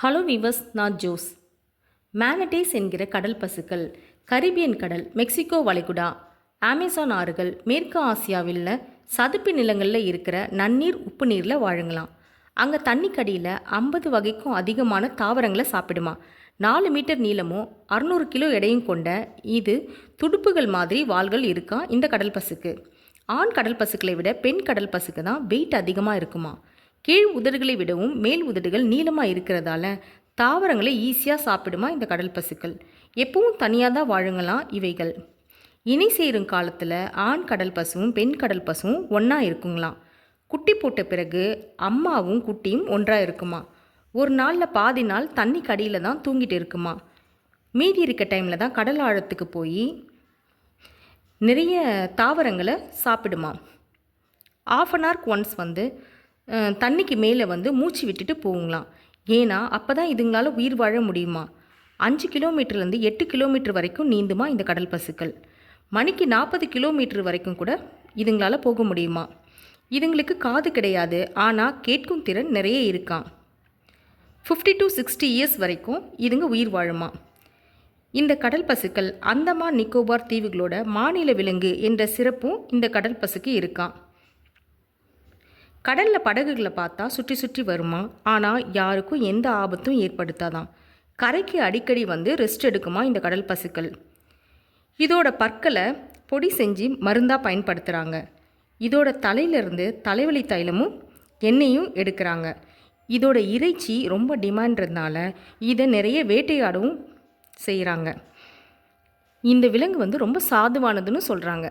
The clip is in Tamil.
ஹலோ வீவர்ஸ், நான் ஜோஸ். மேனடேஸ் என்கிற கடல் பசுக்கள் கரிபியன் கடல், மெக்சிகோ வளைகுடா, அமேசான் ஆறுகள், மேற்கு ஆசியாவில் சதுப்பு நிலங்களில் இருக்கிற நன்னீர் உப்பு நீரில் வாழுங்களாம். அங்கே தண்ணிக்கடியில் 50 வகைக்கும் அதிகமான தாவரங்களை சாப்பிடுமா. 4 மீட்டர் நீளமும் 600 கிலோ எடையும் கொண்ட இது துடுப்புகள் மாதிரி வாள்கள் இருக்கா இந்த கடல் பசுக்கு. ஆண் கடல் பசுக்களை விட பெண் கடல் பசுக்கு தான் வெயிட் அதிகமாக இருக்குமா. கீழ் உதடுகளை விடவும் மேல் உதடுகள் நீளமாக இருக்கிறதால தாவரங்களை ஈஸியாக சாப்பிடுமா இந்த கடல் பசுக்கள். எப்பவும் தனியாக தான் வாழுங்களாம் இவைகள். இணை சேரும் காலத்தில் ஆண் கடல் பசுவும் பெண் கடல் பசுவும் ஒன்றா இருக்குங்களாம். குட்டி போட்ட பிறகு அம்மாவும் குட்டியும் ஒன்றாக இருக்குமா. ஒரு நாளில் பாதி நாள் தண்ணி கடியில் தான் தூங்கிட்டு இருக்குமா. மீதி இருக்க டைமில் தான் கடல் ஆழத்துக்கு போய் நிறைய தாவரங்களை சாப்பிடுமா. ஆஃப் அன் ஹவர்க்கு ஒன்ஸ் தண்ணிக்கு மேலே மூச்சு விட்டுட்டு போகுங்களாம். ஏன்னா அப்போ தான் இதுங்களால் உயிர் வாழ முடியுமா. 5 கிலோமீட்டர்லேருந்து 8 கிலோமீட்டர் வரைக்கும் நீந்துமா இந்த கடல் பசுக்கள். மணிக்கு 40 கிலோமீட்டர் வரைக்கும் கூட இதுங்களால் போக முடியுமா. இதுங்களுக்கு காது கிடையாது, ஆனால் கேட்கும் திறன் நிறைய இருக்காம். 50 to 60 இயர்ஸ் வரைக்கும் இதுங்க உயிர் வாழுமா. இந்த கடல் பசுக்கள் அந்தமான் நிக்கோபார் தீவுகளோட மாநில விலங்கு என்ற சிறப்பும் இந்த கடல் பசுக்கு இருக்காம். கடலில் படகுகளை பார்த்தா சுற்றி சுற்றி வருமா, ஆனால் யாருக்கும் எந்த ஆபத்தும் ஏற்படுத்தாதான். கரைக்கு அடிக்கடி ரெஸ்ட் எடுக்குமா இந்த கடல் பசுக்கள். இதோட பற்களை பொடி செஞ்சு மருந்தாக பயன்படுத்துகிறாங்க. இதோட தலையிலிருந்து தலைவலி தைலமும் எண்ணெயும் எடுக்கிறாங்க. இதோட இறைச்சி ரொம்ப டிமாண்ட்றதுனால இதை நிறைய வேட்டையாடவும் செய்கிறாங்க. இந்த விலங்கு ரொம்ப சாதுவானதுன்னு சொல்கிறாங்க.